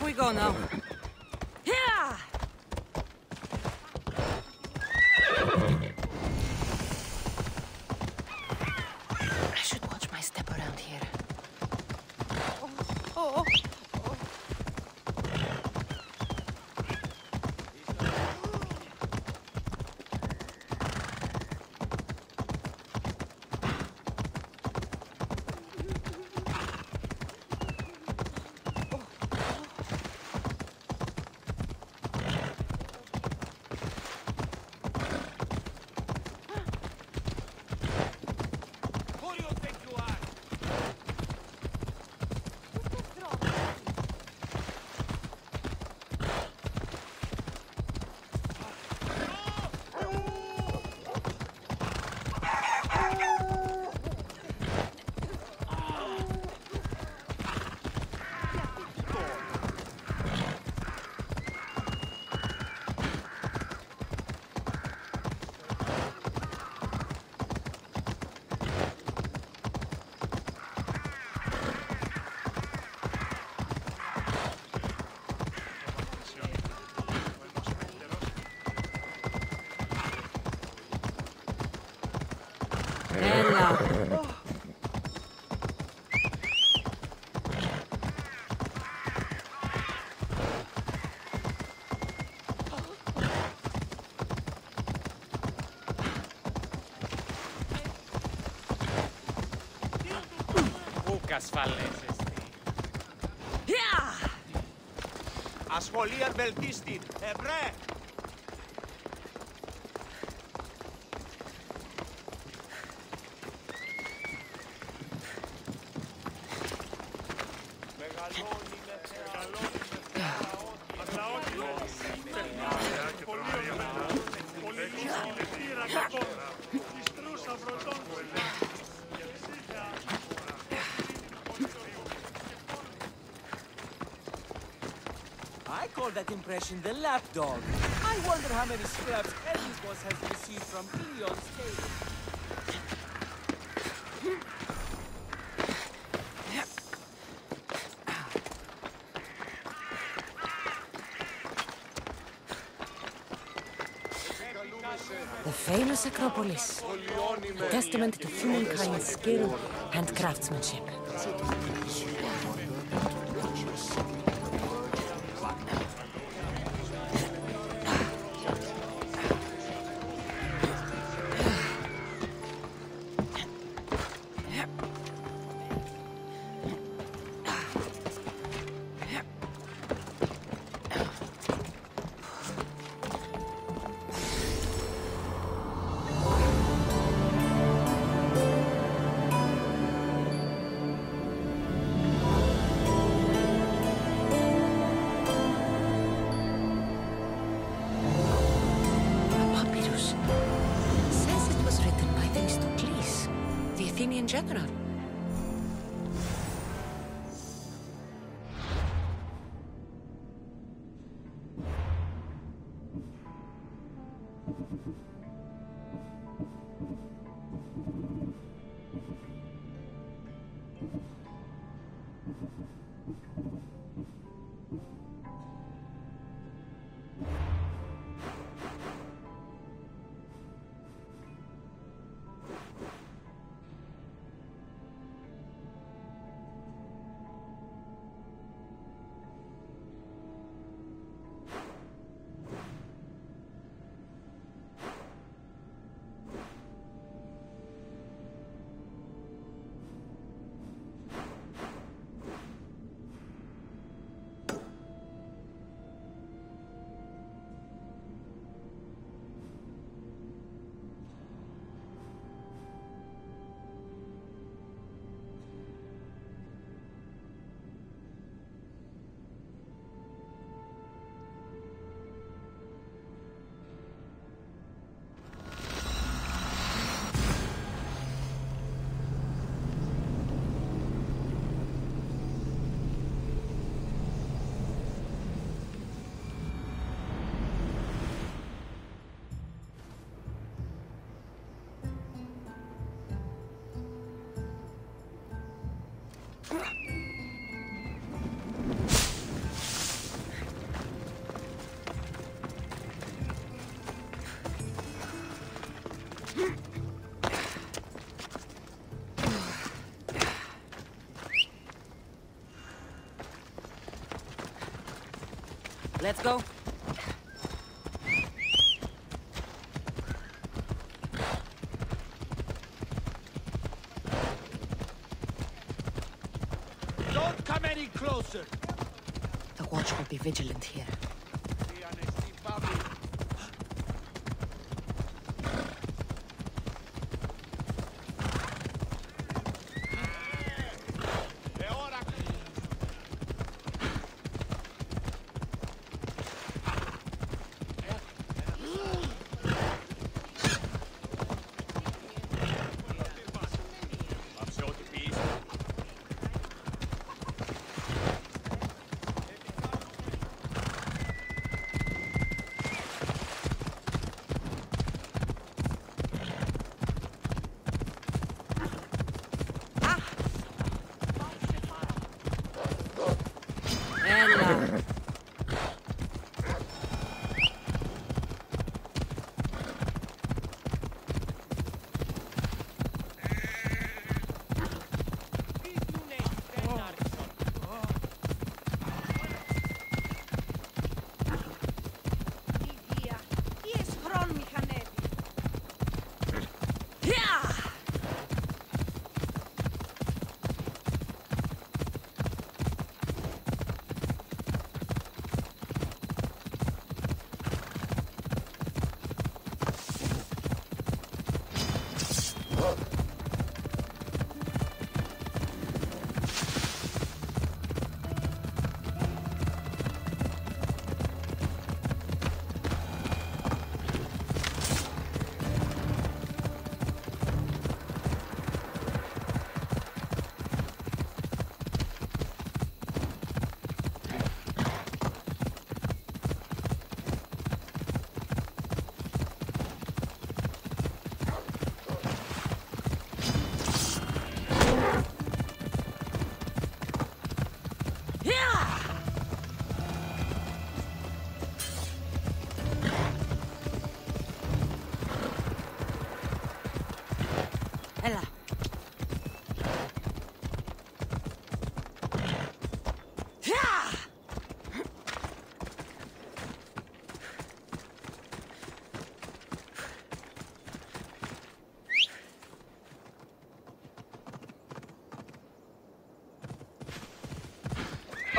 We go now. Yeah! I should watch my step around here. Oh. Ασφαλές εστί. Ασχολίαν βελτίστην, ευρέ! I call that impression the lapdog. I wonder how many scraps Eddie's boss has received from Leon's table. The famous Acropolis, a testament to humankind's skill and craftsmanship. Germany in general. Let's go. Don't come any closer. The watch will be vigilant here.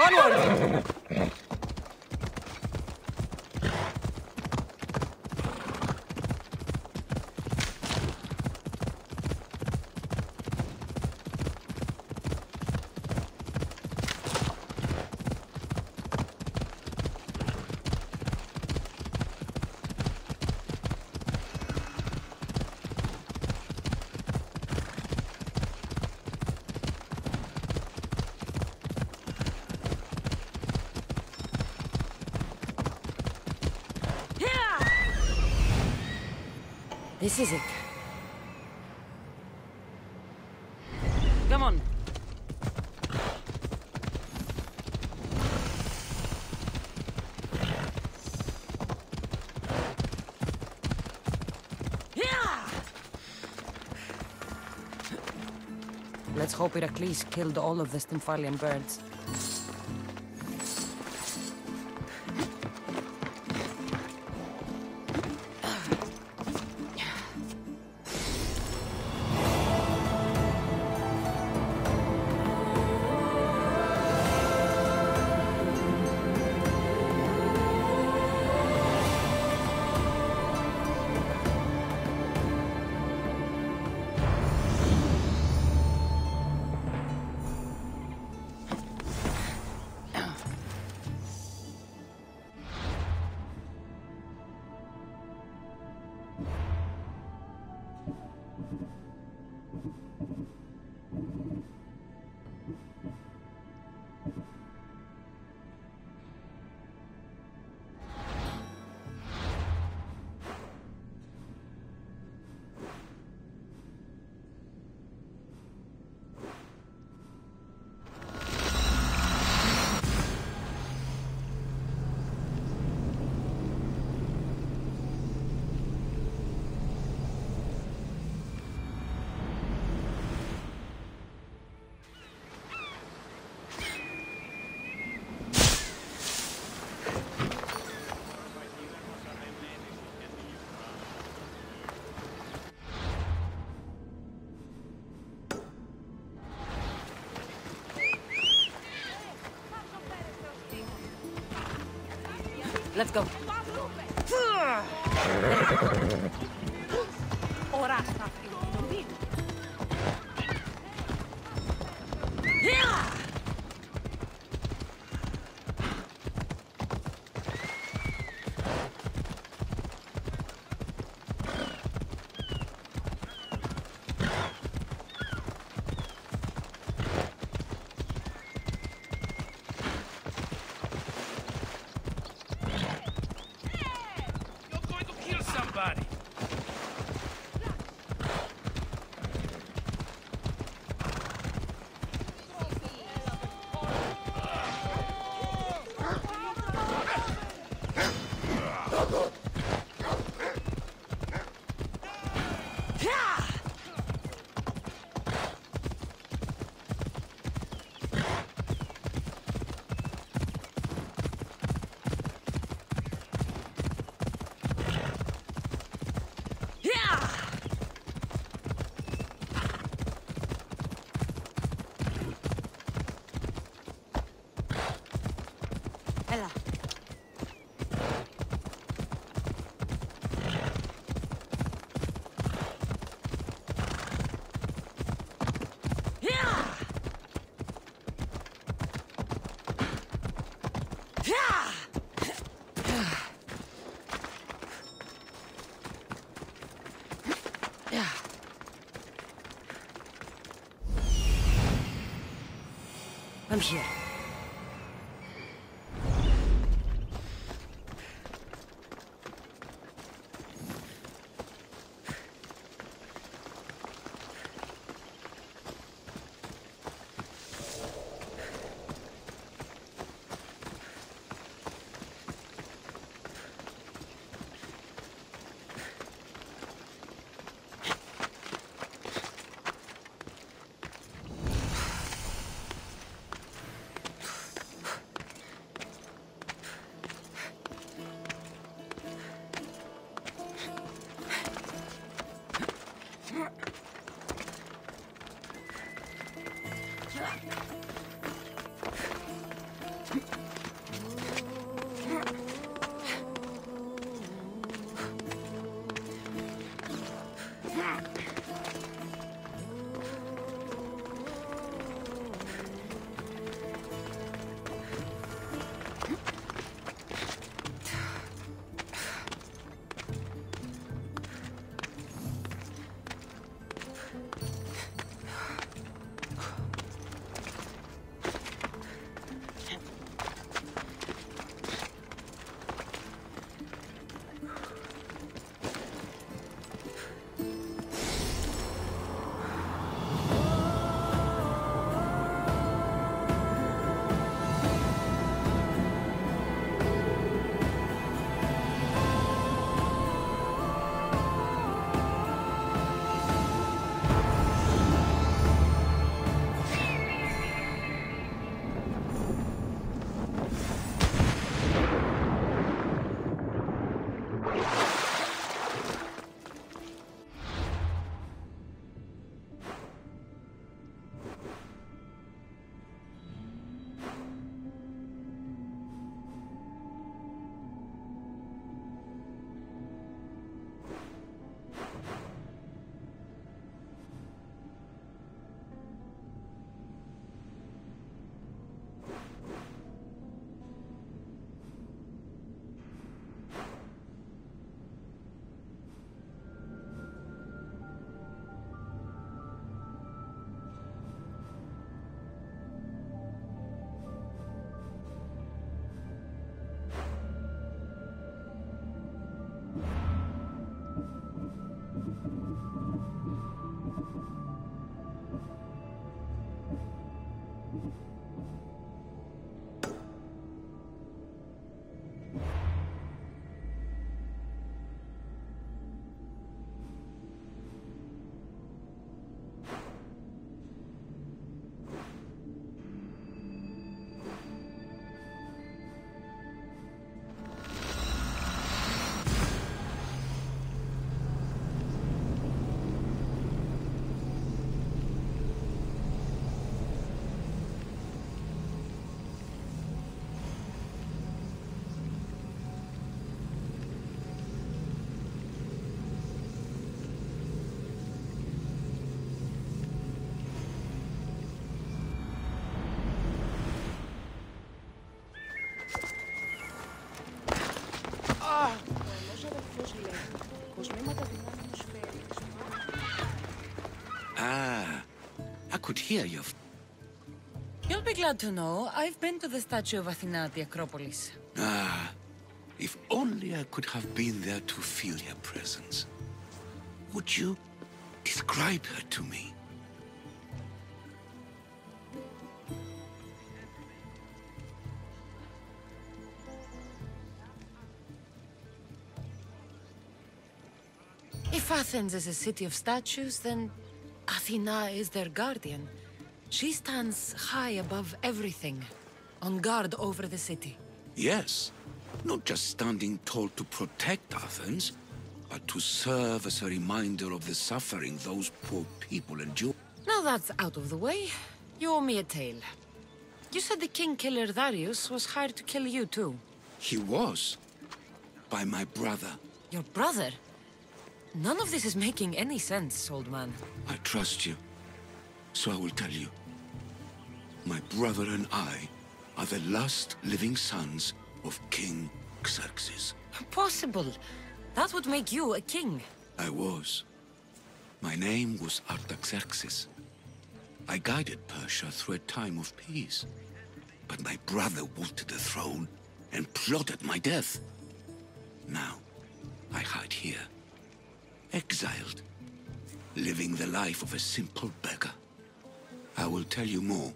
Onward! This is it. Come on. Let's hope it at least killed all of the Stymphalian birds. Let's go. Ora sta finendo. Έλα. I'm here. Ah, I could hear you. You'll be glad to know I've been to the statue of Athena at the Acropolis. Ah, if only I could have been there to feel her presence. Would you describe her to me? If Athens is a city of statues, then Athena is their guardian. She stands high above everything, on guard over the city. Yes, not just standing tall to protect Athens, but to serve as a reminder of the suffering those poor people endure. Now that's out of the way, you owe me a tale. You said the king killer Darius was hired to kill you too. He was, by my brother. Your brother? None of this is making any sense, old man. I trust you, so I will tell you. My brother and I are the last living sons of King Xerxes. Impossible. That would make you a king. I was. My name was Artaxerxes. I guided Persia through a time of peace. But my brother wanted the throne and plotted my death. Now, I hide here, exiled, living the life of a simple beggar. I will tell you more,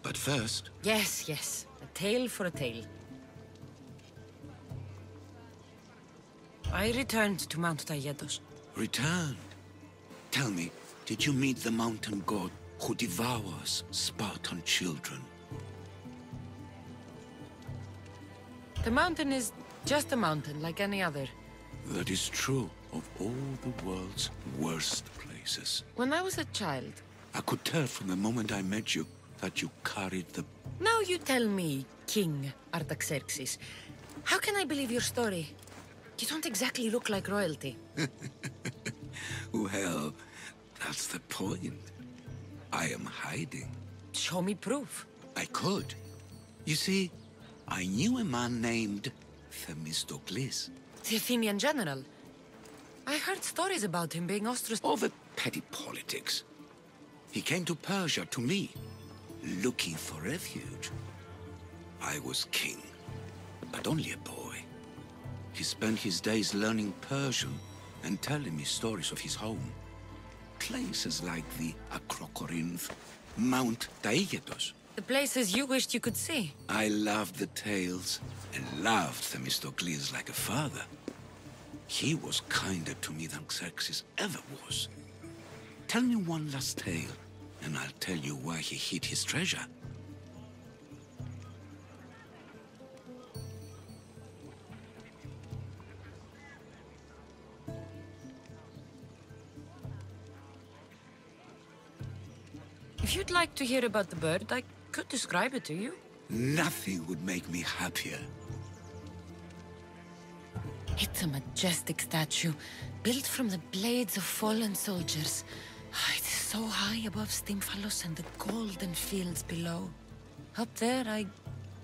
but first... Yes, yes. A tale for a tale. I returned to Mount Taygetos. Returned? Tell me, did you meet the mountain god who devours Spartan children? The mountain is just a mountain, like any other. That is true of all the world's worst places. When I was a child... I could tell from the moment I met you that you carried the... Now you tell me, King Artaxerxes, how can I believe your story? You don't exactly look like royalty. Well, that's the point. I am hiding. Show me proof. I could. You see, I knew a man named Themistocles. The Athenian general. I heard stories about him being ostracized. Over petty politics. He came to Persia to me, looking for refuge. I was king, but only a boy. He spent his days learning Persian and telling me stories of his home. Places like the Acrocorinth, Mount Taygetos. The places you wished you could see. I loved the tales and loved Themistocles like a father. He was kinder to me than Xerxes ever was. Tell me one last tale, and I'll tell you why he hid his treasure. If you'd like to hear about the bird, I could describe it to you. Nothing would make me happier. It's a majestic statue, built from the blades of fallen soldiers. It is so high above Stymphalos and the golden fields below. Up there, I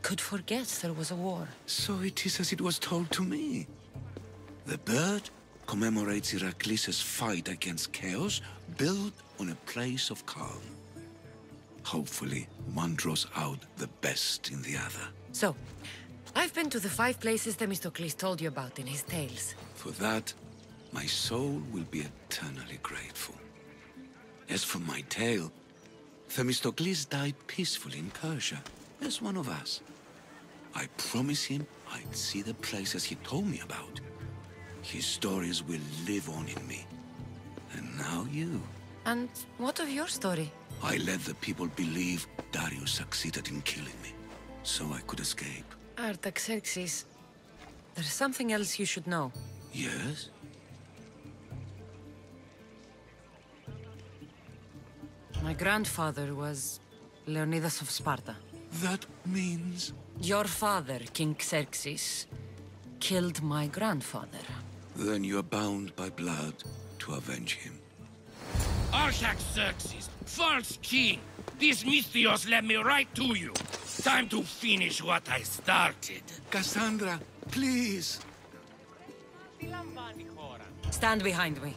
could forget there was a war. So it is as it was told to me. The bird commemorates Heracles' fight against chaos, built on a place of calm. Hopefully, one draws out the best in the other. So, I've been to the 5 places Themistocles told you about in his tales. For that, my soul will be eternally grateful. As for my tale, Themistocles died peacefully in Persia, as one of us. I promised him I'd see the places he told me about. His stories will live on in me. And now you. And what of your story? I let the people believe Darius succeeded in killing me, so I could escape. Artaxerxes, there's something else you should know. Yes? My grandfather was Leonidas of Sparta. That means... Your father, King Xerxes, killed my grandfather. Then you're bound by blood to avenge him. Artaxerxes, false king! These Mythios led me right to you. Time to finish what I started. Cassandra, please! Stand behind me.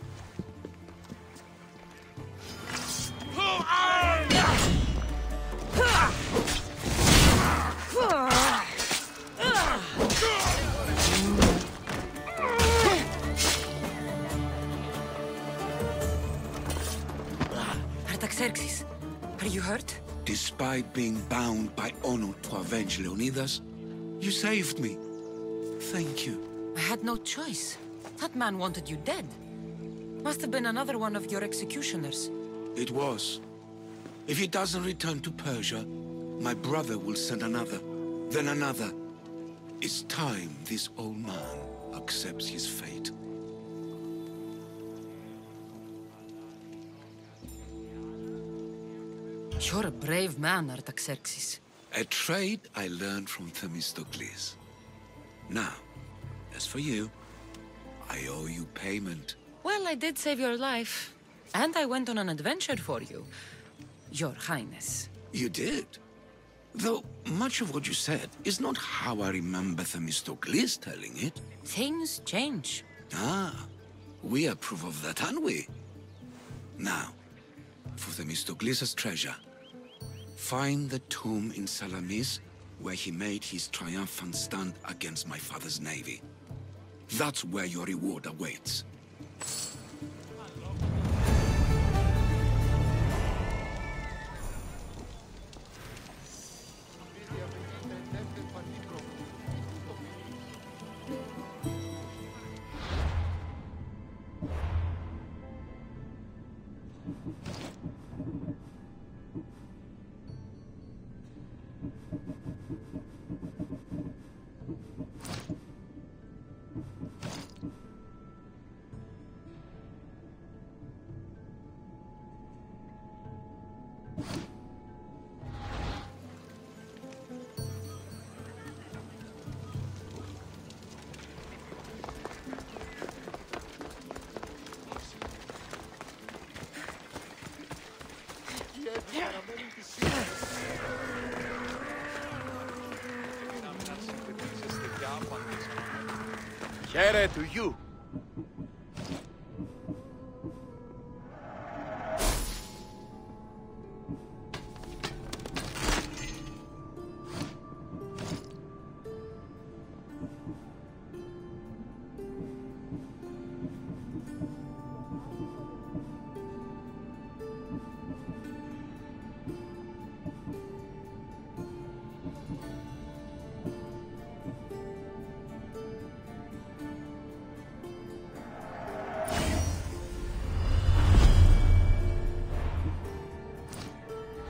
Artaxerxes, are you hurt? Despite being bound by honor to avenge Leonidas, you saved me. Thank you. I had no choice. That man wanted you dead. Must have been another one of your executioners. It was. If he doesn't return to Persia, my brother will send another, then another. It's time this old man accepts his fate. You're a brave man, Artaxerxes. A trait I learned from Themistocles. Now, as for you, I owe you payment. Well, I did save your life. And I went on an adventure for you, Your Highness. You did? Though much of what you said is not how I remember Themistocles telling it. Things change. Ah, we approve of that, aren't we? Now, for Themistocles' treasure, find the tomb in Salamis where he made his triumphant stand against my father's navy. That's where your reward awaits. Χαίρε to you.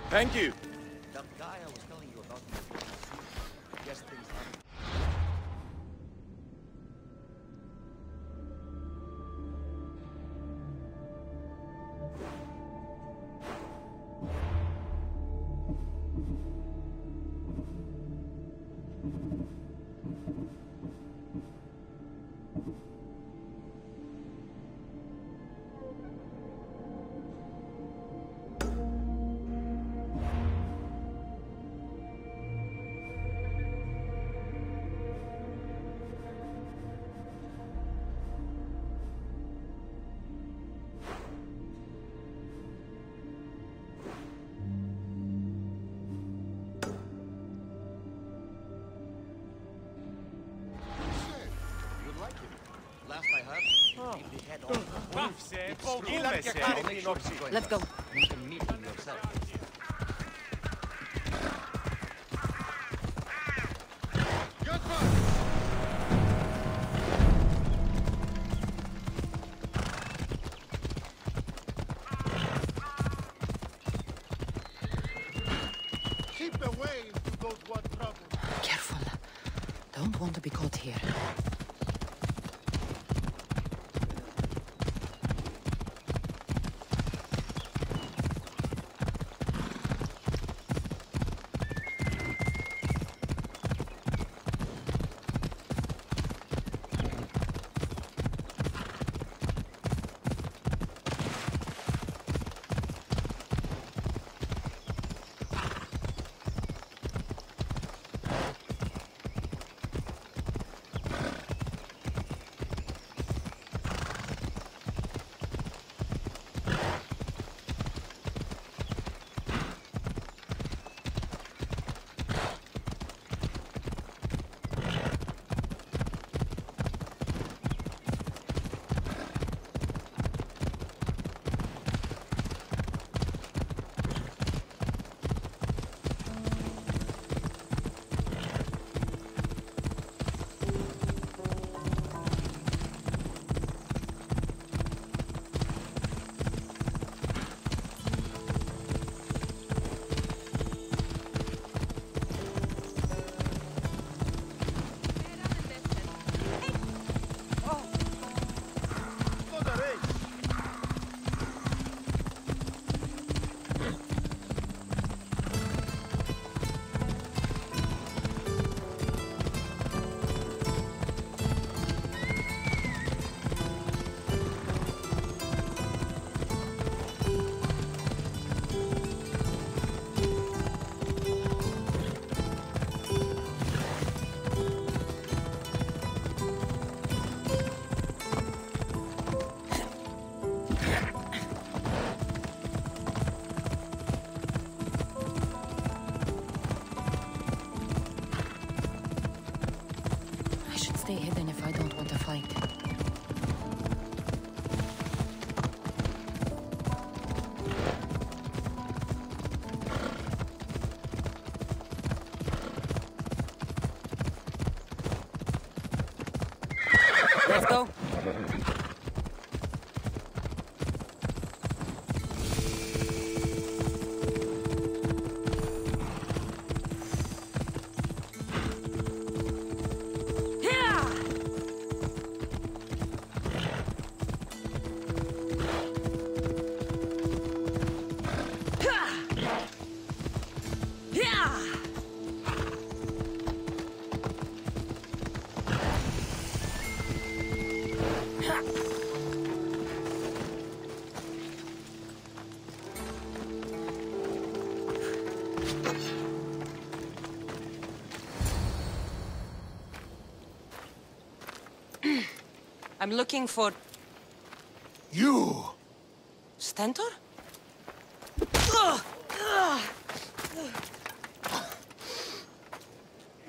Thank you. That guy I was telling you about, I guess things haven't. Let's go. Keep away if you don't want trouble. Careful. Don't want to be caught here. Stay hidden if I don't want to fight. Let's go. I'm looking for You! Stentor?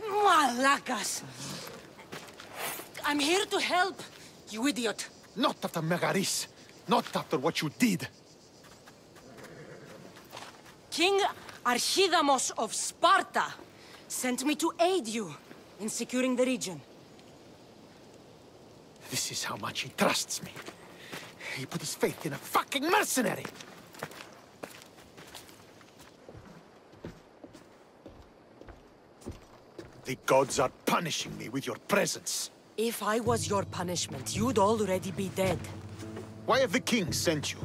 Malacas! I'm here to help, you idiot. Not after Megaris. Not after what you did. King Archidamos of Sparta sent me to aid you in securing the region. This is how much he trusts me. He put his faith in a fucking mercenary! The gods are punishing me with your presence. If I was your punishment, you'd already be dead. Why have the kings sent you?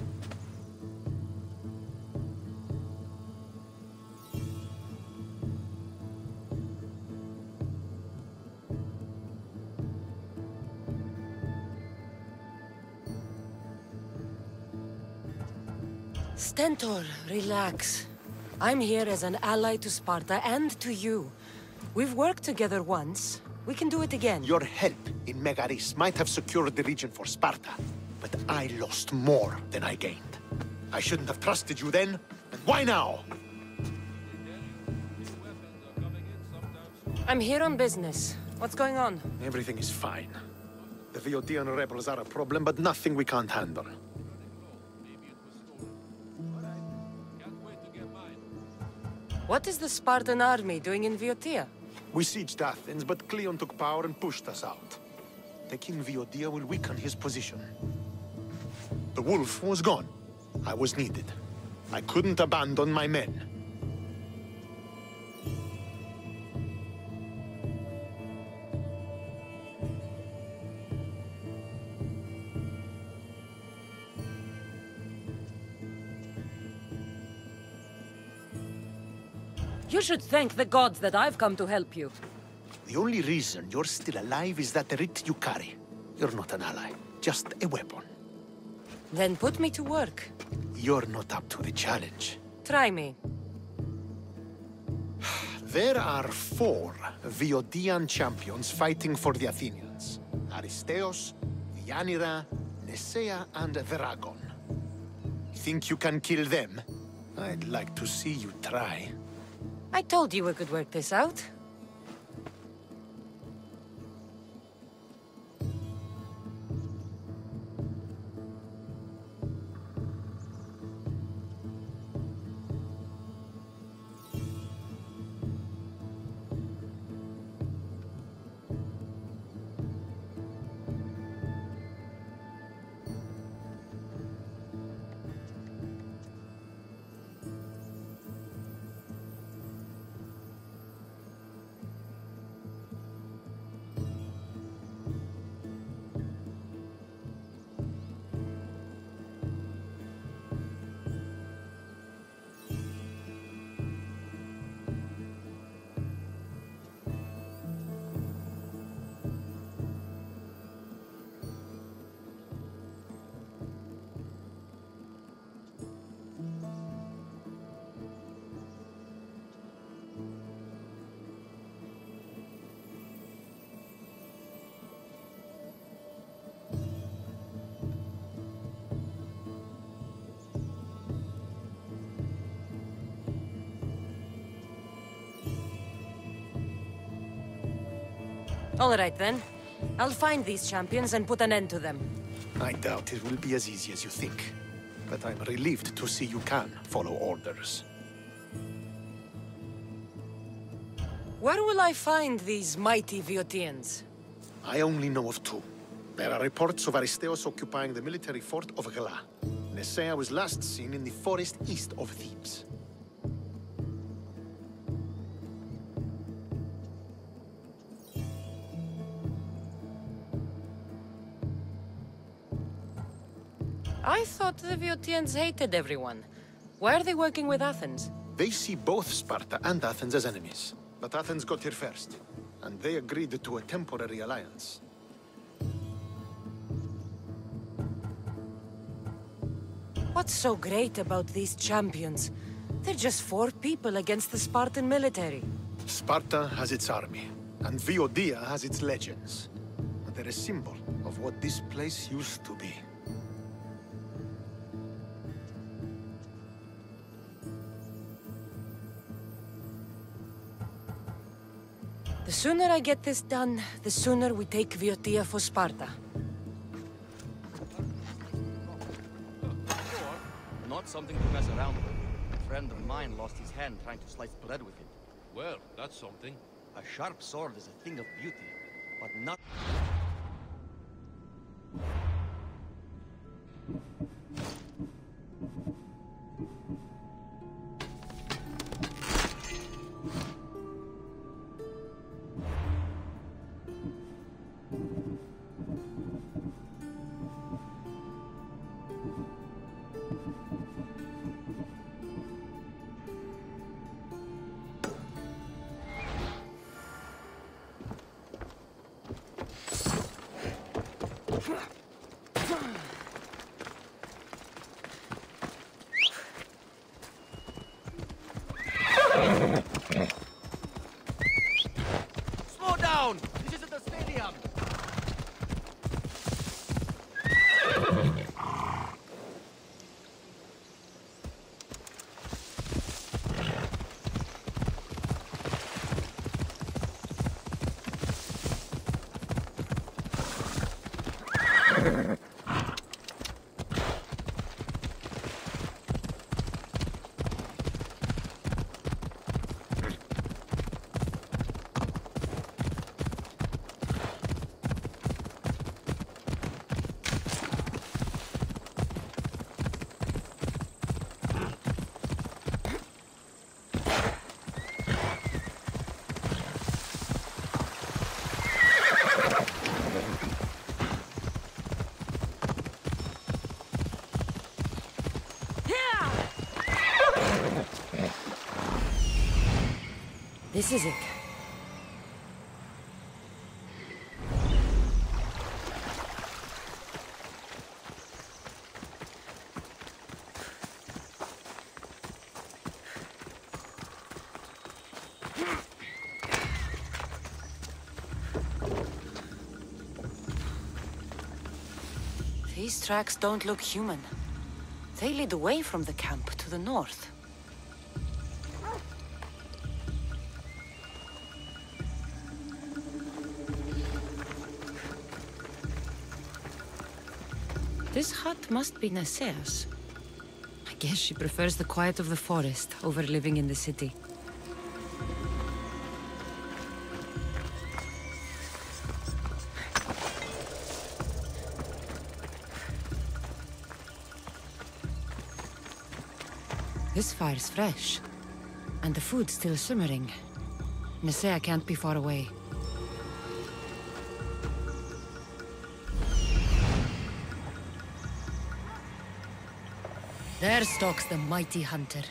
Stentor, relax. I'm here as an ally to Sparta and to you. We've worked together once. We can do it again. Your help in Megaris might have secured the region for Sparta, but I lost more than I gained. I shouldn't have trusted you then, and why now? I'm here on business. What's going on? Everything is fine. The Viotian rebels are a problem, but nothing we can't handle. What is the Spartan army doing in Viotia? We sieged Athens, but Cleon took power and pushed us out. Taking Viotia will weaken his position. The wolf was gone. I was needed. I couldn't abandon my men. You should thank the gods that I've come to help you. The only reason you're still alive is that writ you carry. You're not an ally, just a weapon. Then put me to work. You're not up to the challenge. Try me. There are 4 Viodian champions fighting for the Athenians. Aristeos, Yanira, Nesea, and Veragon. Think you can kill them? I'd like to see you try. I told you we could work this out. All right, then. I'll find these champions and put an end to them. I doubt it will be as easy as you think. But I'm relieved to see you can follow orders. Where will I find these mighty Viotians? I only know of 2. There are reports of Aristeos occupying the military fort of Gla. Nesea was last seen in the forest east of Thebes. I thought the Viotians hated everyone. Why are they working with Athens? They see both Sparta and Athens as enemies. But Athens got here first, and they agreed to a temporary alliance. What's so great about these champions? They're just 4 people against the Spartan military. Sparta has its army, and Viotia has its legends. But they're a symbol of what this place used to be. The sooner I get this done, the sooner we take Viotia for Sparta. Not something to mess around with. A friend of mine lost his hand trying to slice bread with it. Well, that's something. A sharp sword is a thing of beauty, but not... This is it. These tracks don't look human. They lead away from the camp to the north. This hut must be Nasea's. I guess she prefers the quiet of the forest over living in the city. This fire's fresh, and the food's still simmering. Nasea can't be far away. There stalks the mighty hunter.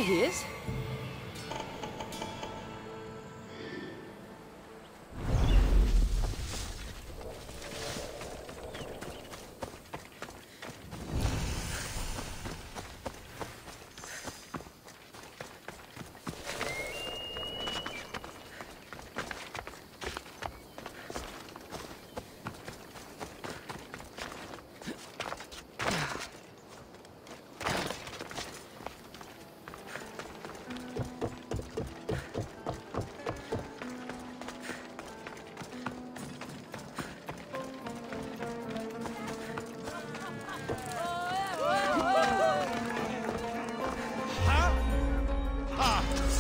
There he is.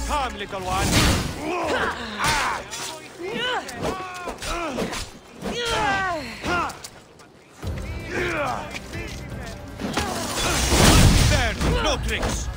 Come, little one. There, no tricks.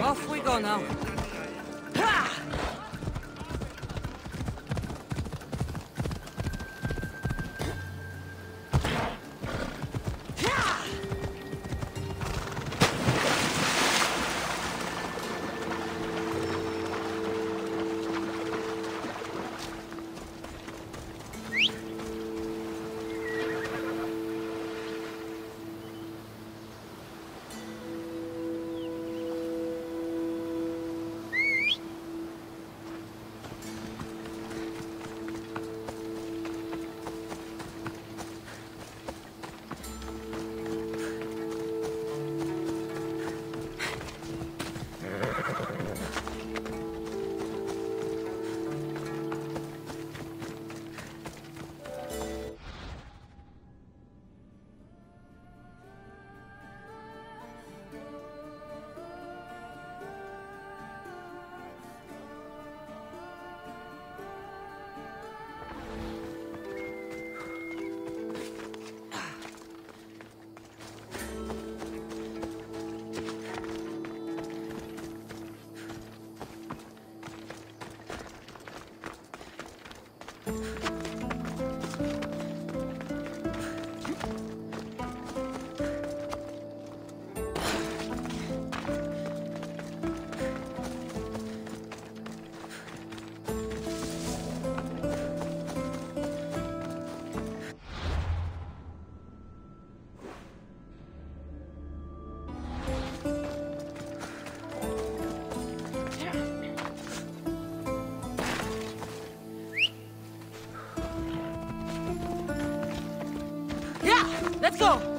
Off we go now. Let's go!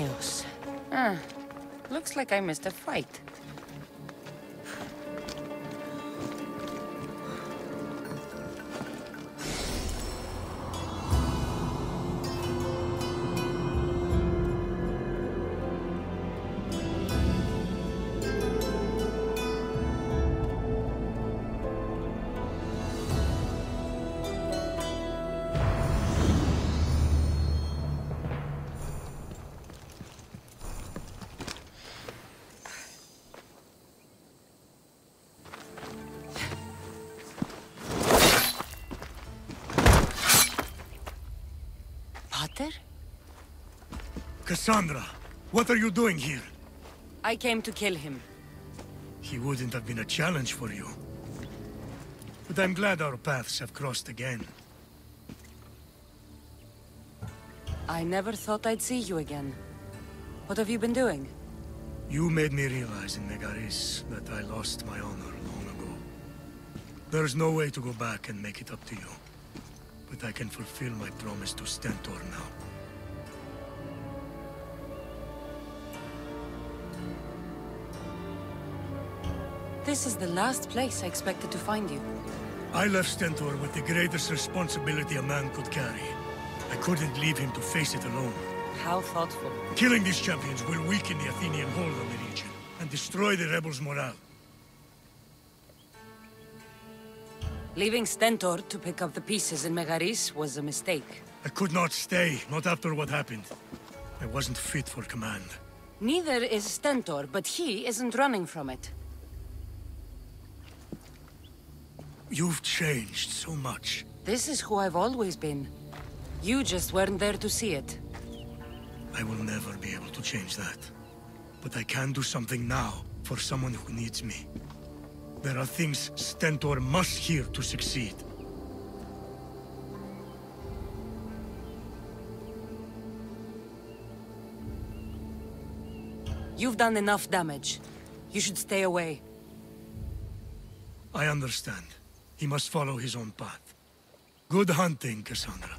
chaos. Ah, looks like I missed a fight. Cassandra, what are you doing here? I came to kill him. He wouldn't have been a challenge for you. But I'm glad our paths have crossed again. I never thought I'd see you again. What have you been doing? You made me realize in Megaris that I lost my honor long ago. There's no way to go back and make it up to you. But I can fulfill my promise to Stentor now. This is the last place I expected to find you. I left Stentor with the greatest responsibility a man could carry. I couldn't leave him to face it alone. How thoughtful. Killing these champions will weaken the Athenian hold on the region and destroy the rebels' morale. Leaving Stentor to pick up the pieces in Megaris was a mistake. I could not stay, not after what happened. I wasn't fit for command. Neither is Stentor, but he isn't running from it. You've changed so much. This is who I've always been. You just weren't there to see it. I will never be able to change that. But I can do something now for someone who needs me. There are things Stentor must hear to succeed. You've done enough damage. You should stay away. I understand. He must follow his own path. Good hunting, Cassandra.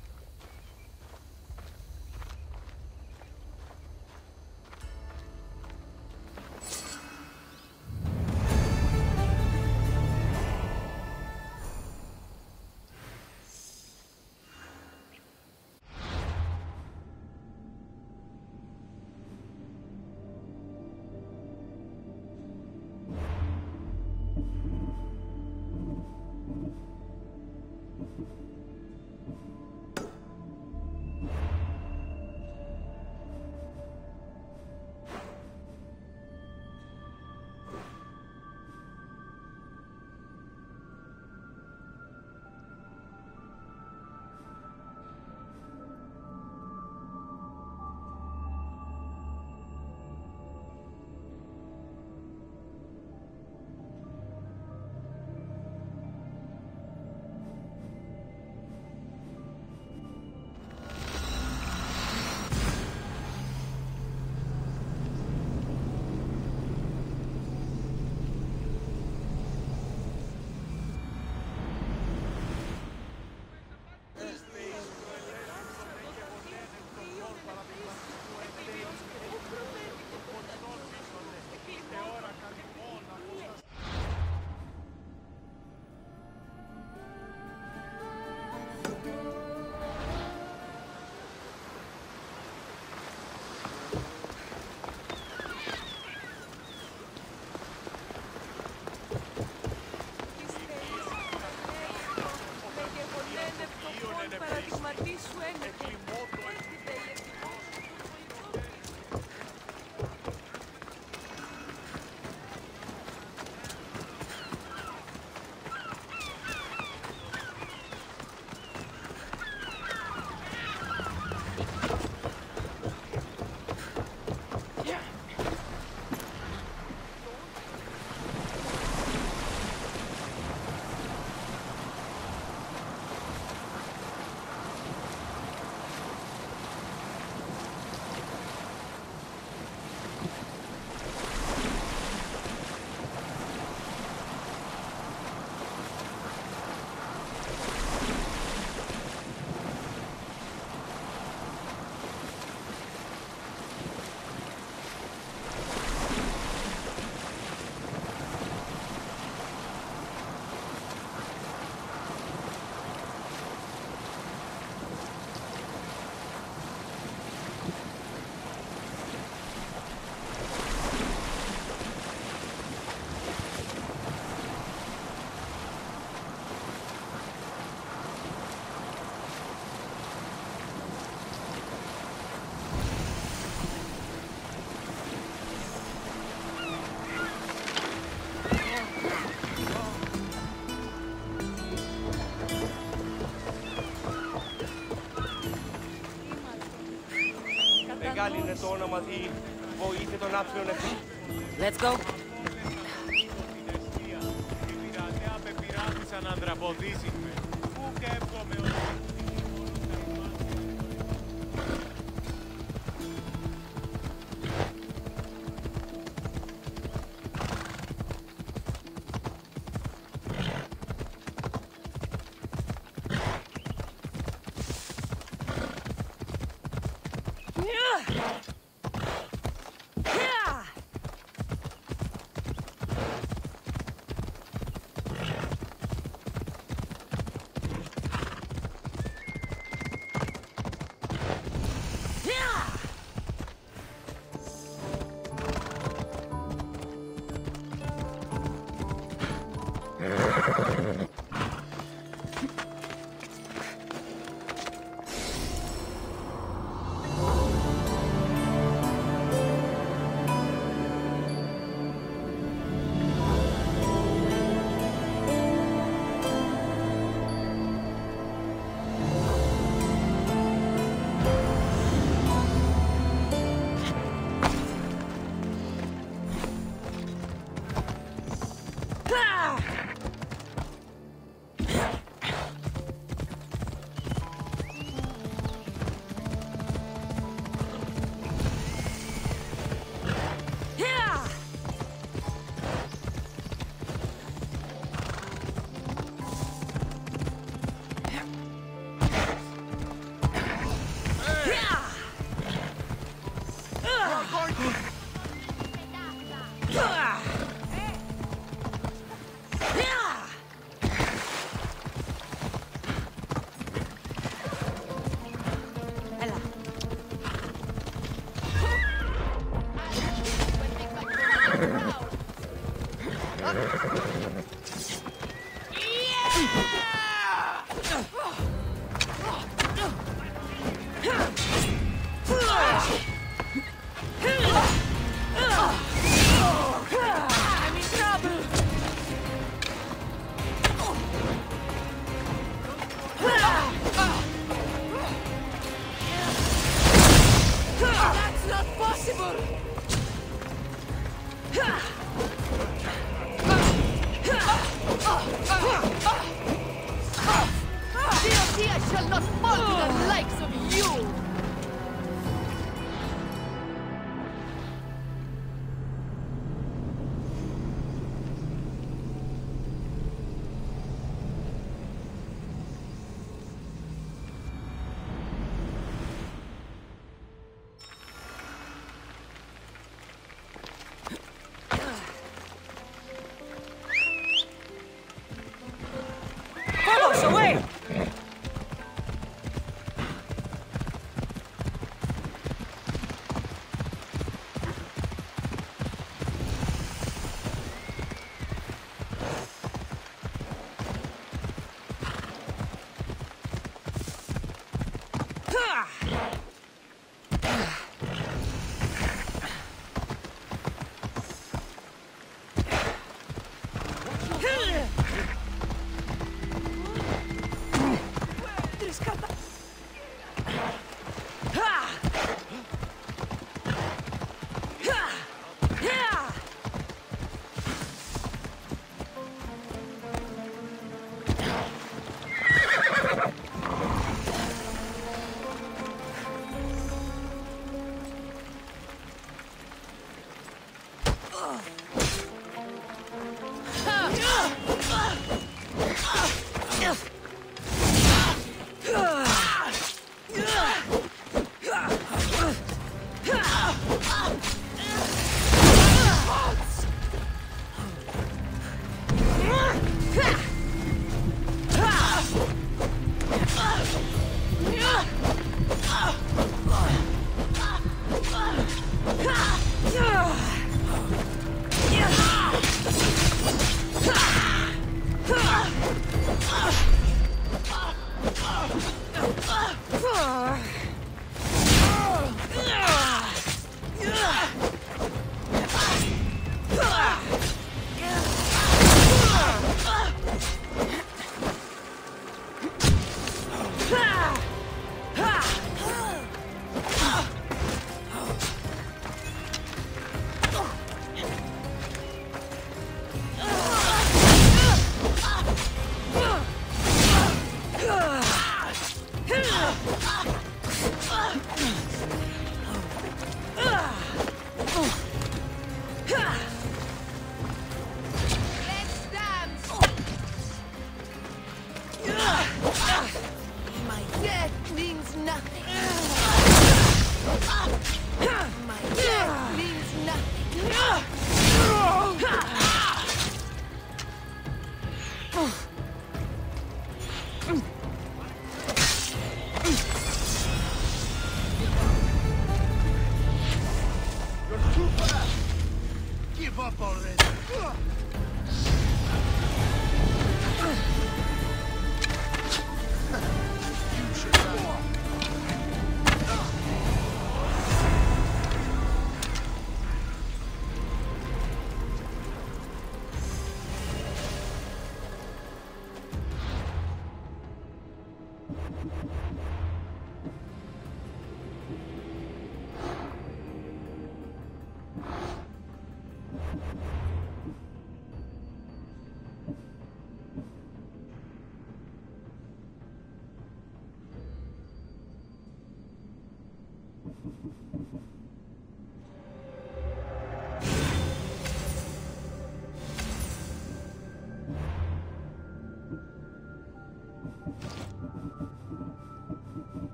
το όνομα ή βοήθησε τον άψιο νεφή. Let's go. up already!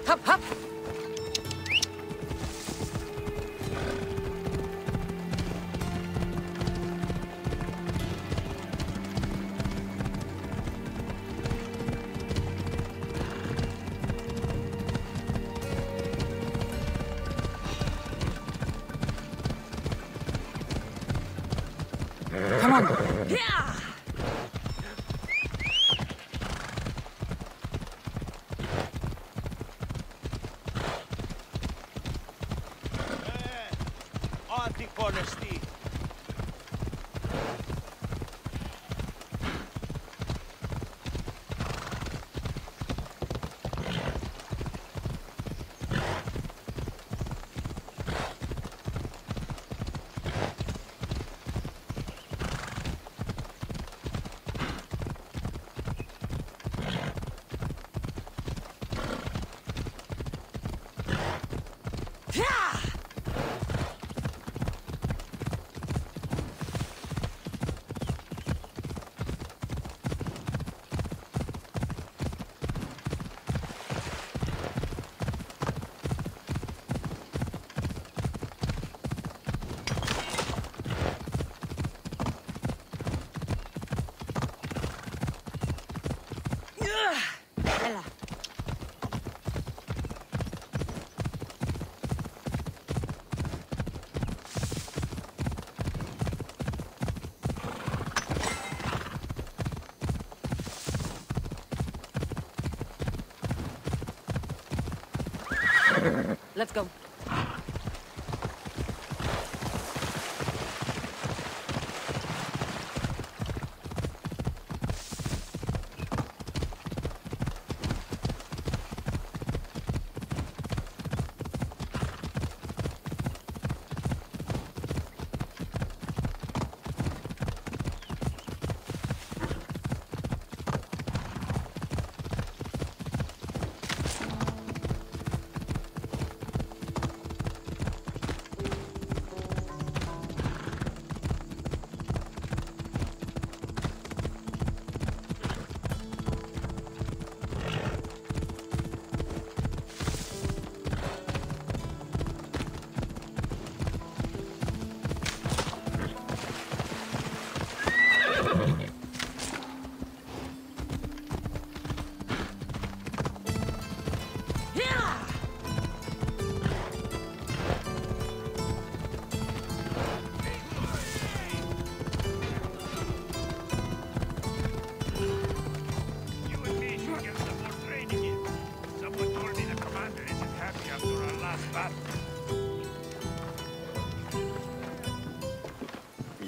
Hop, hop! Come on. Yeah! Honesty. Let's go.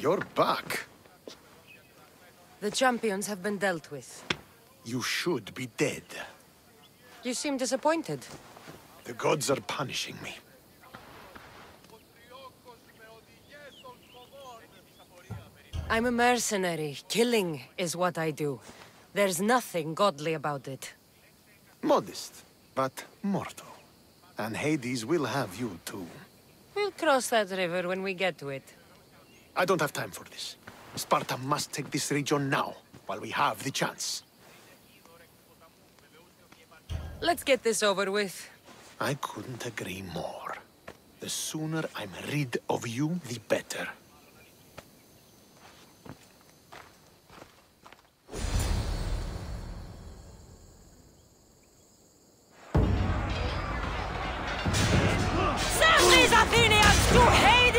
You're back. The champions have been dealt with. You should be dead. You seem disappointed. The gods are punishing me. I'm a mercenary. Killing is what I do. There's nothing godly about it. Modest, but mortal. And Hades will have you too. We'll cross that river when we get to it. I don't have time for this. Sparta must take this region now, while we have the chance. Let's get this over with. I couldn't agree more. The sooner I'm rid of you, the better. Send these Athenians to Hades!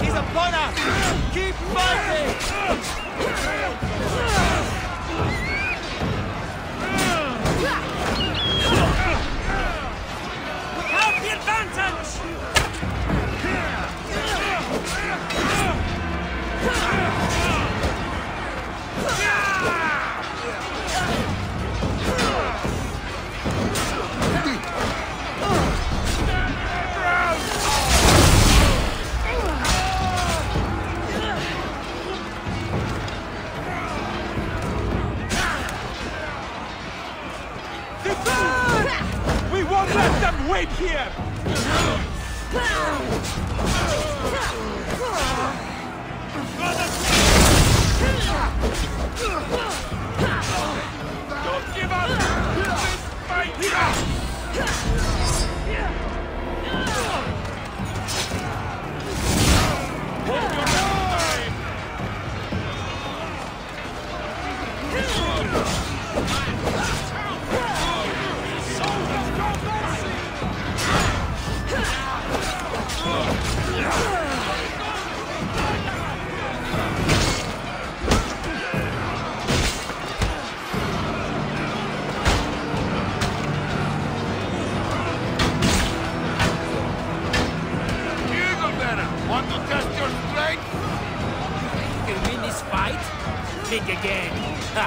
He's upon us! Keep fighting! We have the advantage! We won't let them wait here! Don't give up! This Want to test your strength? You can win this fight? Think again. Ha!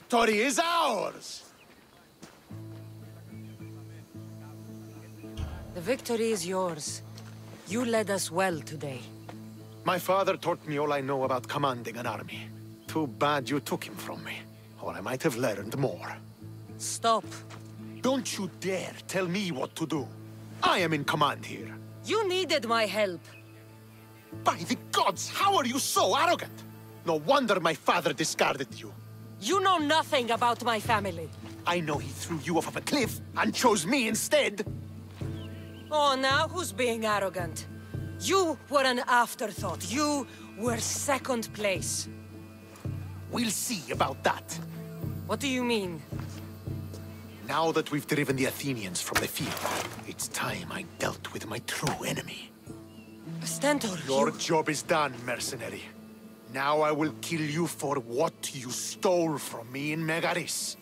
victory is ours! The victory is yours. You led us well today. My father taught me all I know about commanding an army. Too bad you took him from me, or I might have learned more. Stop. Don't you dare tell me what to do. I am in command here. You needed my help. By the gods, how are you so arrogant? No wonder my father discarded you. You know nothing about my family. I know he threw you off of a cliff and chose me instead. Oh, now who's being arrogant? You were an afterthought. You were second place. We'll see about that. What do you mean? Now that we've driven the Athenians from the field, it's time I dealt with my true enemy. Stentor, Your job is done, mercenary. Now I will kill you for what you stole from me in Megaris.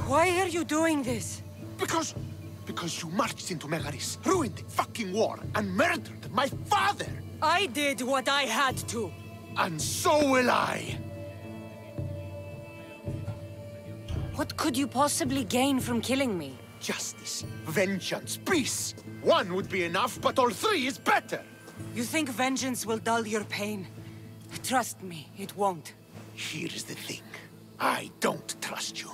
Why are you doing this? Because you marched into Megaris, ruined the fucking war, and murdered my father! I did what I had to. And so will I! What could you possibly gain from killing me? Justice, vengeance, peace! One would be enough, but all three is better! You think vengeance will dull your pain? Trust me, it won't. Here's the thing. I don't trust you.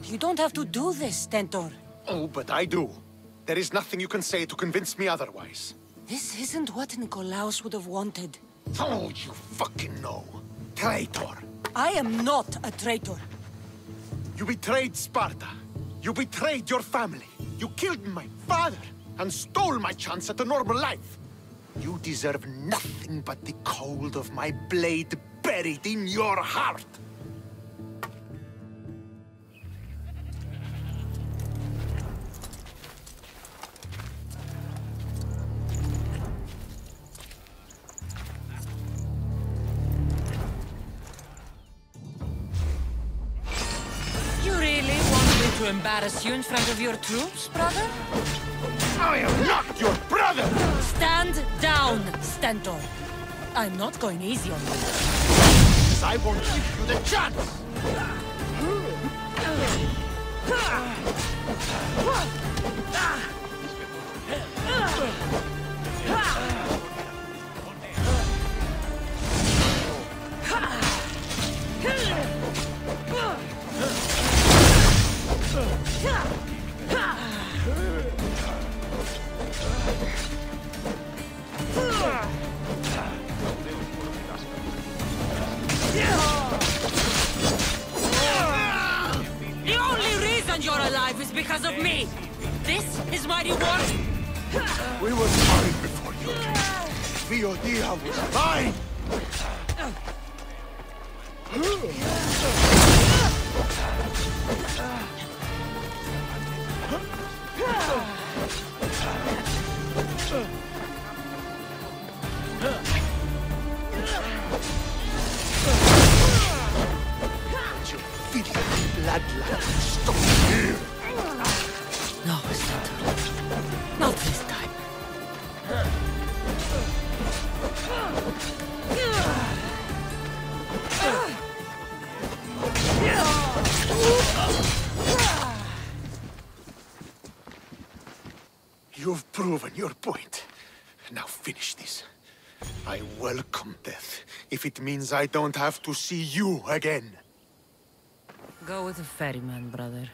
You don't have to do this, Stentor. Oh, but I do. There is nothing you can say to convince me otherwise. This isn't what Nikolaos would have wanted. Oh, you fucking know. Traitor. I am not a traitor. You betrayed Sparta. You betrayed your family. You killed my father and stole my chance at a normal life. You deserve nothing but the cold of my blade buried in your heart. To embarrass you in front of your troops, brother? I am not your brother! Stand down, Stentor. I'm not going easy on you. I won't give you the chance! The only reason you're alive is because of me. This is my reward. We were fine before you came. Viodia was mine! Your video bloodline stop here! No, Stentor. Not this time. You've proven your point. Now finish this. I welcome death, if it means I don't have to see you again. Go with the ferryman, brother.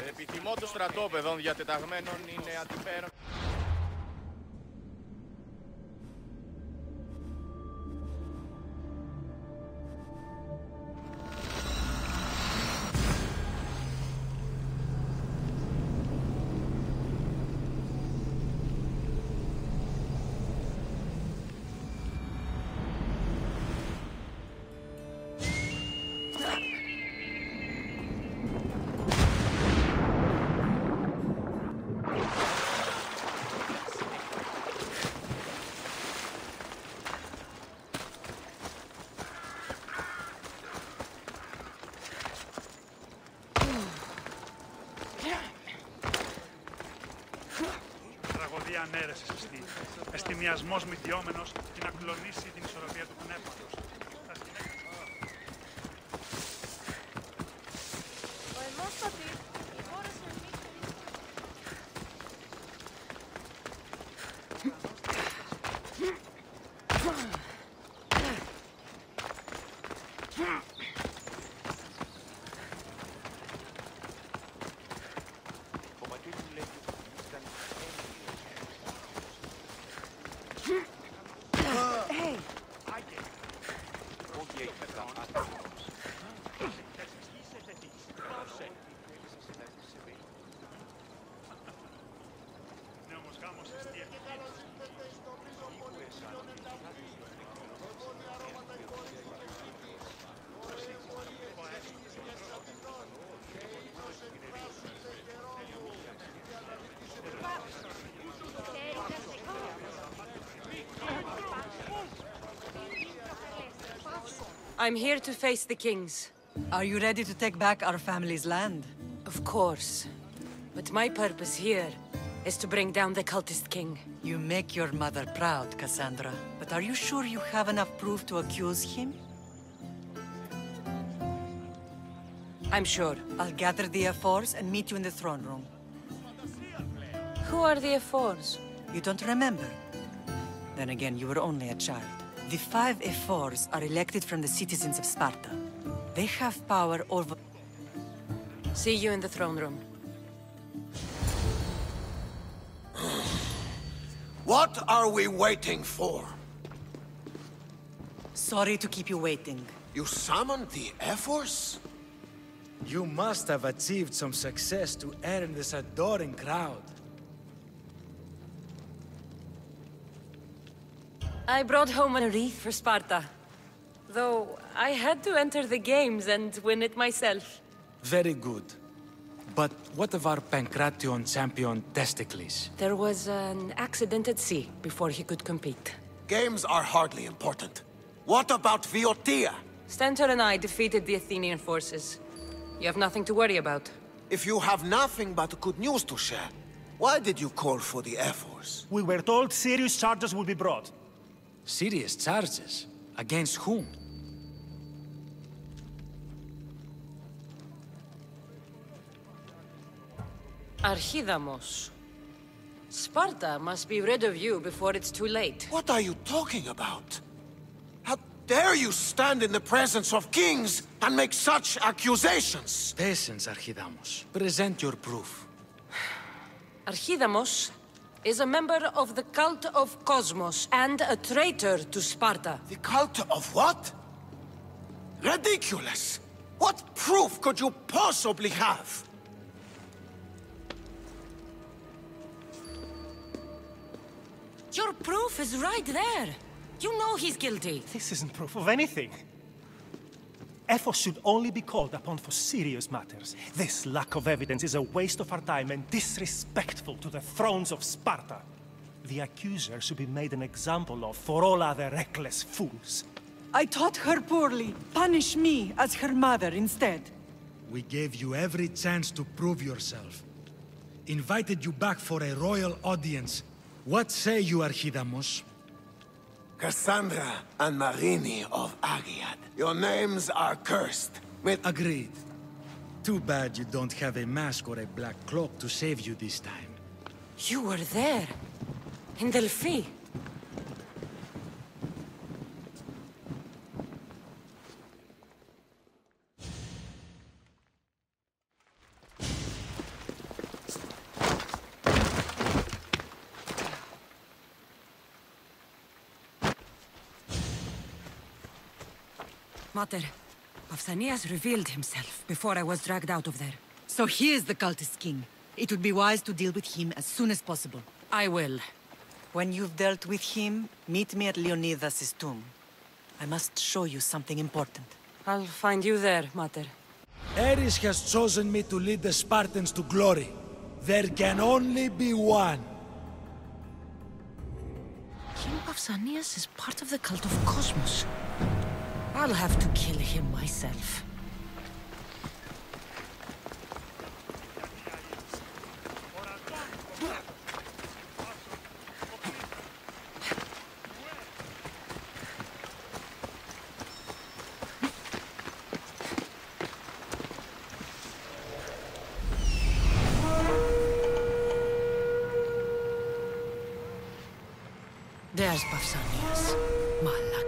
Επιθυμώ των στρατόπεδων διατεταγμένων είναι αντιπέρον. Ανέρεση συστή. Εστιμιασμός μηδιόμενος και να κλονίσει την ισορροπία του πνεύματος. I'm here to face the kings. Are you ready to take back our family's land? Of course. But my purpose here is to bring down the cultist king. You make your mother proud, Cassandra. But are you sure you have enough proof to accuse him? I'm sure. I'll gather the F4s and meet you in the throne room. Who are the F4s? You don't remember? Then again, you were only a child. The 5 F4s are elected from the citizens of Sparta. They have power over... See you in the throne room. What are we waiting for? Sorry to keep you waiting. You summoned the F-Force? You must have achieved some success to earn this adoring crowd. I brought home a wreath for Sparta. Though I had to enter the games and win it myself. Very good. But what of our Pancration champion, Testicles? There was an accident at sea before he could compete. Games are hardly important. What about Viotia? Stentor and I defeated the Athenian forces. You have nothing to worry about. If you have nothing but good news to share, why did you call for the F-Force? We were told serious charges would be brought. Serious charges? Against whom? Archidamos. Sparta must be rid of you before it's too late. What are you talking about? How dare you stand in the presence of kings and make such accusations? Patience, Archidamos. Present your proof. Archidamos is a member of the cult of Cosmos and a traitor to Sparta. The cult of what? Ridiculous! What proof could you possibly have? Your proof is right there. You know he's guilty. This isn't proof of anything. Efforts should only be called upon for serious matters. This lack of evidence is a waste of our time and disrespectful to the thrones of Sparta. The accuser should be made an example of for all other reckless fools. I taught her poorly. Punish me as her mother instead. We gave you every chance to prove yourself. Invited you back for a royal audience. What say you, Archidamos? Cassandra and Marini of Agiad. Your names are cursed. Agreed. Too bad you don't have a mask or a black cloak to save you this time. You were there. In Delphi. Mater, Pausanias revealed himself before I was dragged out of there. So he is the cultist king. It would be wise to deal with him as soon as possible. I will. When you've dealt with him, meet me at Leonidas' tomb. I must show you something important. I'll find you there, Mater. Ares has chosen me to lead the Spartans to glory. There can only be one. King Pausanias is part of the cult of Cosmos. I'll have to kill him myself. There's Pausanias. Malaka.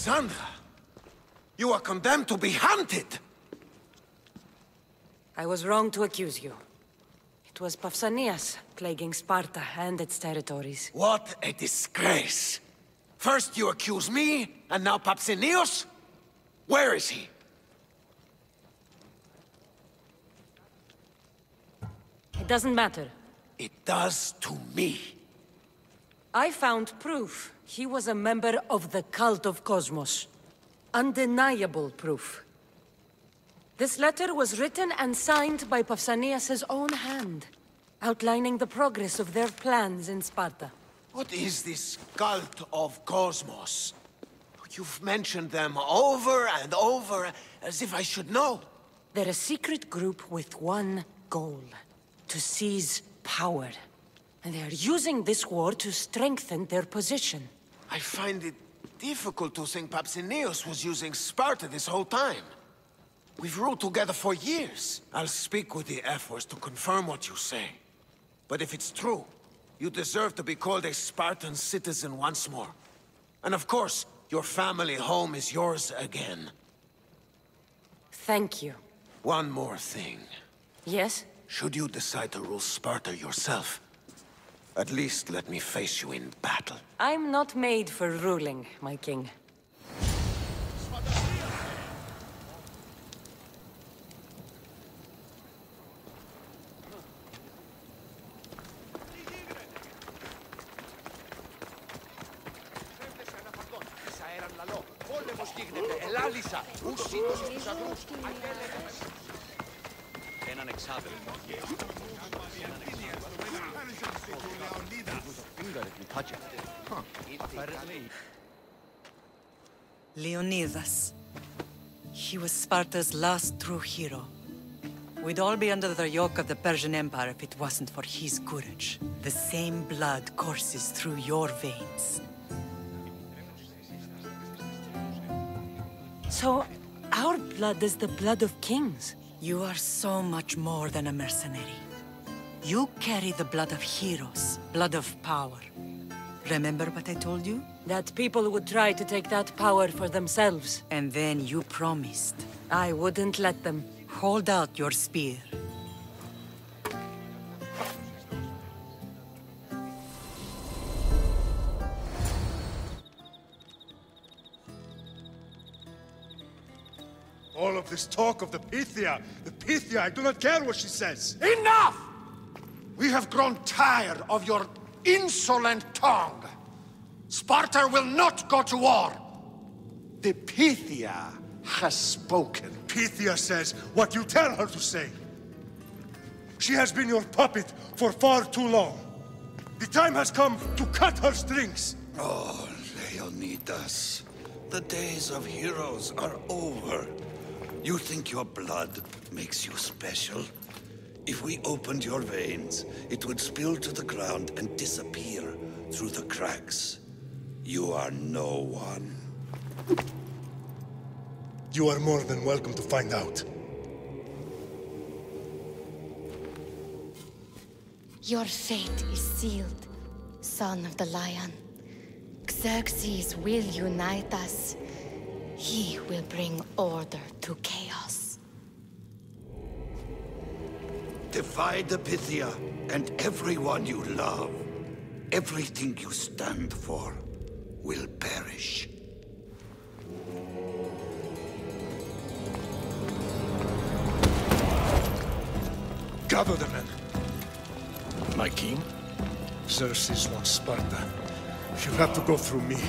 Alexandra! You are condemned to be hunted! I was wrong to accuse you. It was Pausanias plaguing Sparta and its territories. What a disgrace! First you accuse me, and now Pausanias? Where is he? It doesn't matter. It does to me. I found proof he was a member of the cult of Cosmos. Undeniable proof. This letter was written and signed by Pausanias' own hand, outlining the progress of their plans in Sparta. What is this cult of Cosmos? You've mentioned them over and over, as if I should know. They're a secret group with one goal: to seize power. And they are using this war to strengthen their position. I find it difficult to think Pausanias was using Sparta this whole time. We've ruled together for years. I'll speak with the F-Force to confirm what you say. But if it's true, you deserve to be called a Spartan citizen once more. And of course, your family home is yours again. Thank you. One more thing. Yes? Should you decide to rule Sparta yourself, at least let me face you in battle. I'm not made for ruling, my king. Έναν εξάδελφο. Leonidas. He was Sparta's last true hero. We'd all be under the yoke of the Persian Empire if it wasn't for his courage. The same blood courses through your veins. So, our blood is the blood of kings. You are so much more than a mercenary. You carry the blood of heroes, blood of power. Remember what I told you? That people would try to take that power for themselves. And then you promised. I wouldn't let them. Hold out your spear. All of this talk of the Pythia, I do not care what she says. Enough! We have grown tired of your insolent tongue. Sparta will not go to war. The Pythia has spoken. Pythia says what you tell her to say. She has been your puppet for far too long. The time has come to cut her strings. Oh, Leonidas, the days of heroes are over. You think your blood makes you special? If we opened your veins, it would spill to the ground and disappear through the cracks. You are no one. You are more than welcome to find out. Your fate is sealed, son of the lion. Xerxes will unite us. He will bring order to chaos. Divide the Pythia and everyone you love. Everything you stand for will perish. Gather the men. My king? Xerxes wants Sparta. You have to go through me.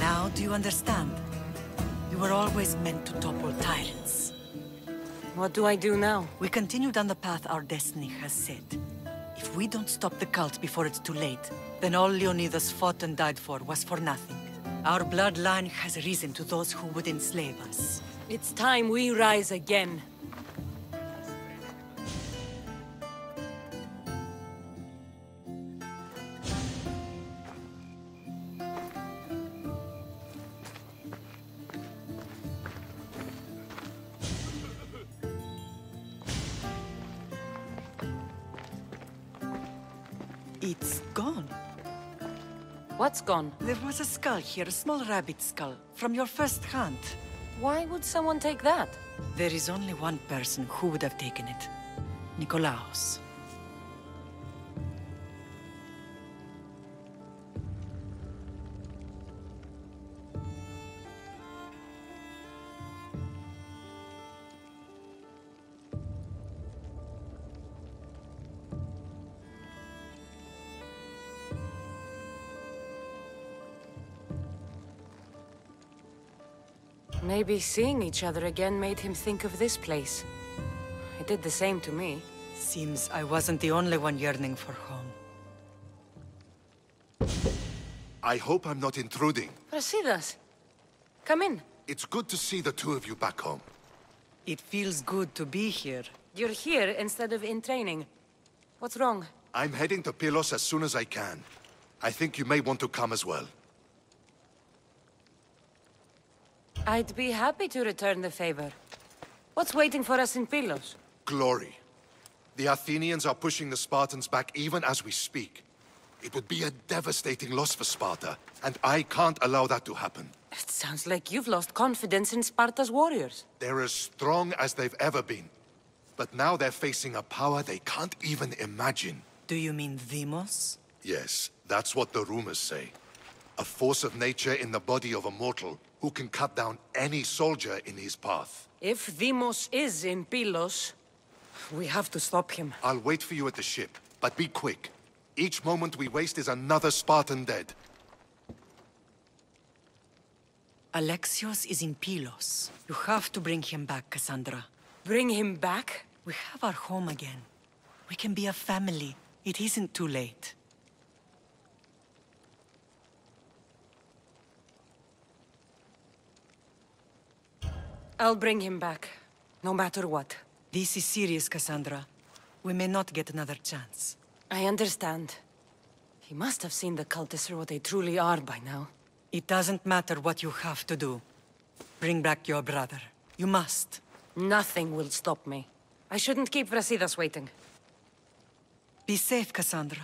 Now do you understand? You were always meant to topple tyrants. What do I do now? We continue down the path our destiny has set. If we don't stop the cult before it's too late, then all Leonidas fought and died for was for nothing. Our bloodline has risen to those who would enslave us. It's time we rise again. It's gone. What's gone? There was a skull here, a small rabbit skull, from your first hunt. Why would someone take that? There is only one person who would have taken it. Nikolaos. Maybe seeing each other again made him think of this place. It did the same to me. Seems I wasn't the only one yearning for home. I hope I'm not intruding. Brasidas, come in. It's good to see the two of you back home. It feels good to be here. You're here instead of in training. What's wrong? I'm heading to Pylos as soon as I can. I think you may want to come as well. I'd be happy to return the favor. What's waiting for us in Pylos? Glory. The Athenians are pushing the Spartans back even as we speak. It would be a devastating loss for Sparta, and I can't allow that to happen. It sounds like you've lost confidence in Sparta's warriors. They're as strong as they've ever been. But now they're facing a power they can't even imagine. Do you mean Demos? Yes, that's what the rumors say. A force of nature in the body of a mortal who can cut down any soldier in his path. If Demos is in Pylos, we have to stop him. I'll wait for you at the ship, but be quick. Each moment we waste is another Spartan dead. Alexios is in Pylos. You have to bring him back, Cassandra. Bring him back? We have our home again. We can be a family. It isn't too late. I'll bring him back, no matter what. This is serious, Cassandra. We may not get another chance. I understand. He must have seen the cultists for what they truly are by now. It doesn't matter what you have to do. Bring back your brother. You must. Nothing will stop me. I shouldn't keep Brasidas waiting. Be safe, Cassandra.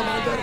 Commander.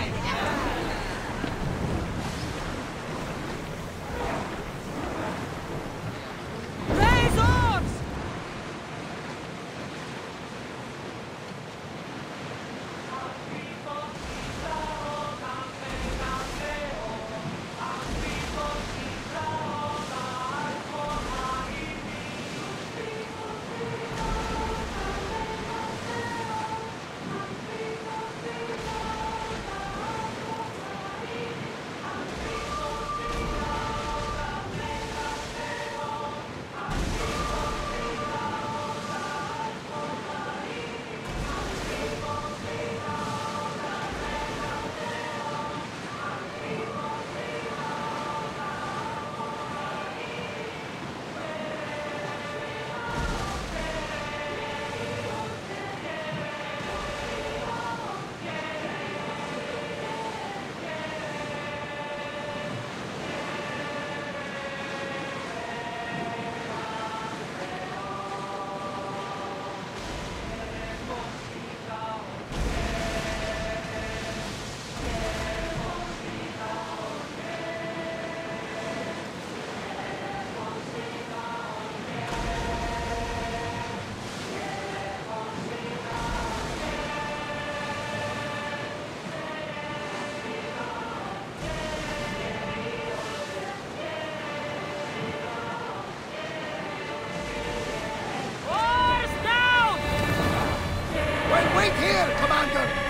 Wait here, Commander!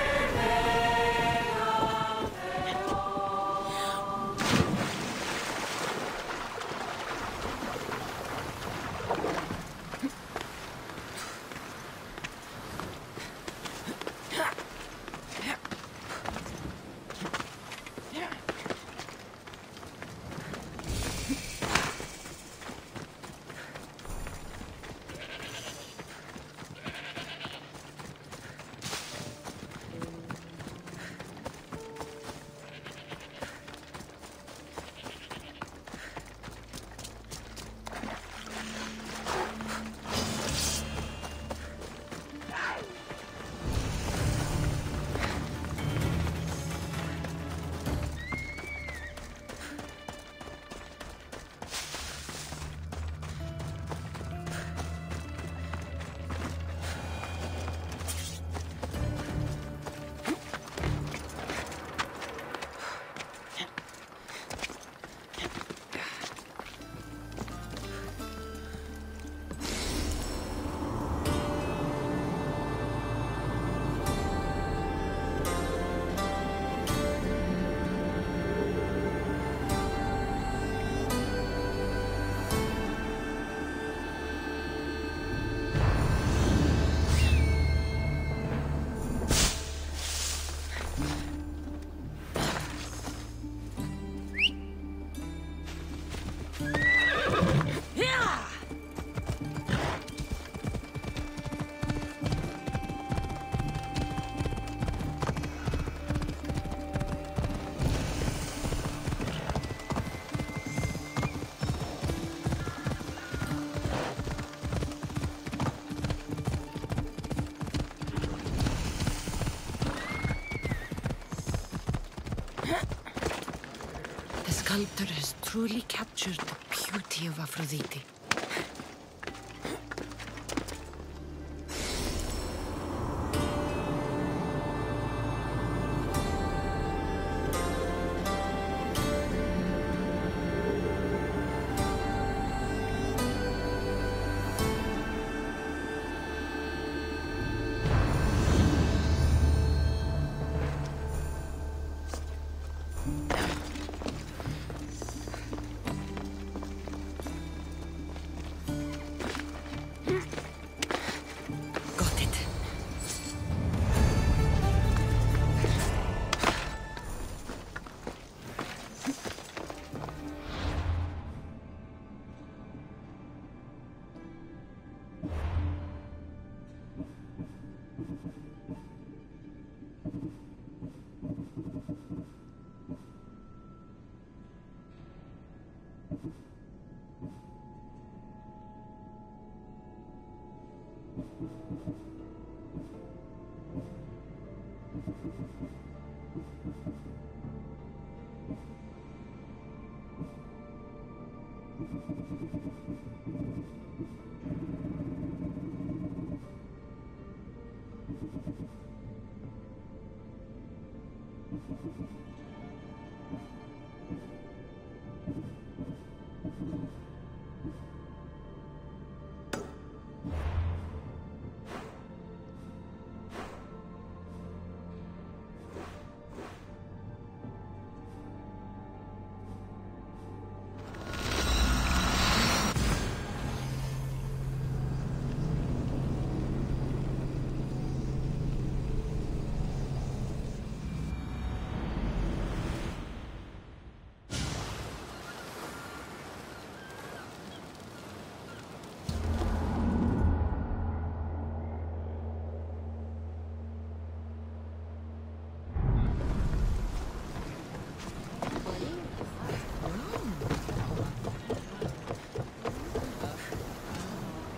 The sculptor has truly captured the beauty of Aphrodite.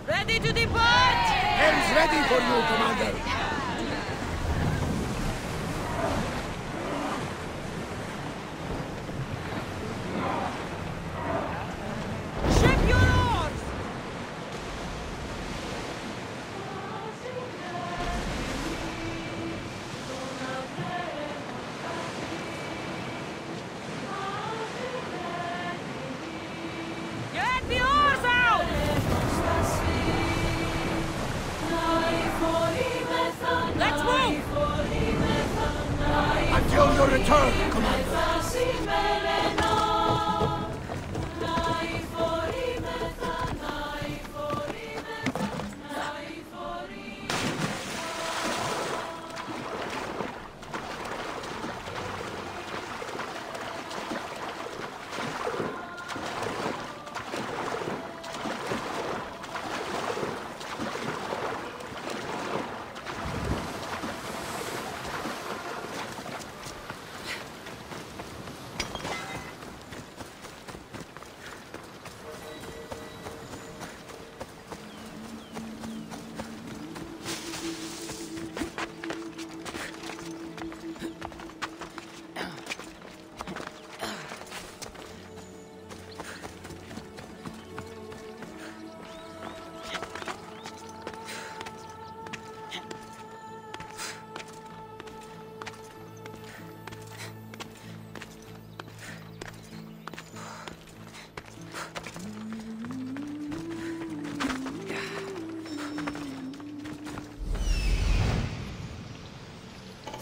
Ready to depart! Helm's ready for you, Commander! Ship your oars! Get the oars out! Let's move! Until your return, Commander!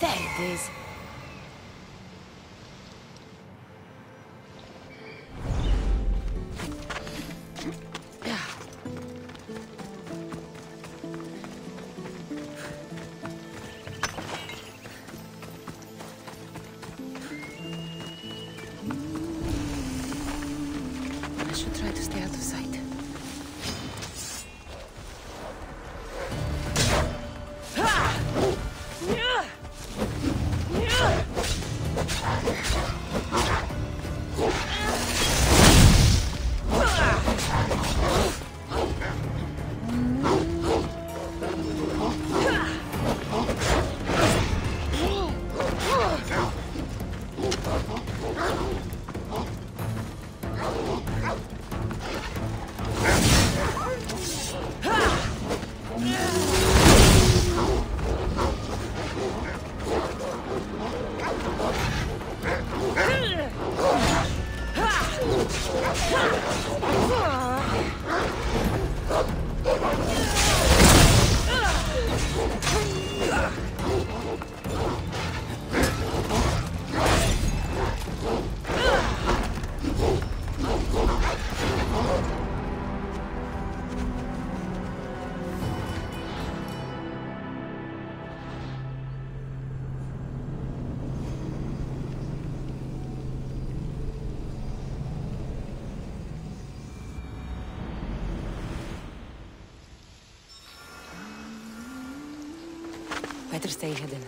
There it is. I should try to stay out of sight. Better stay hidden.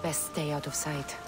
best stay out of sight.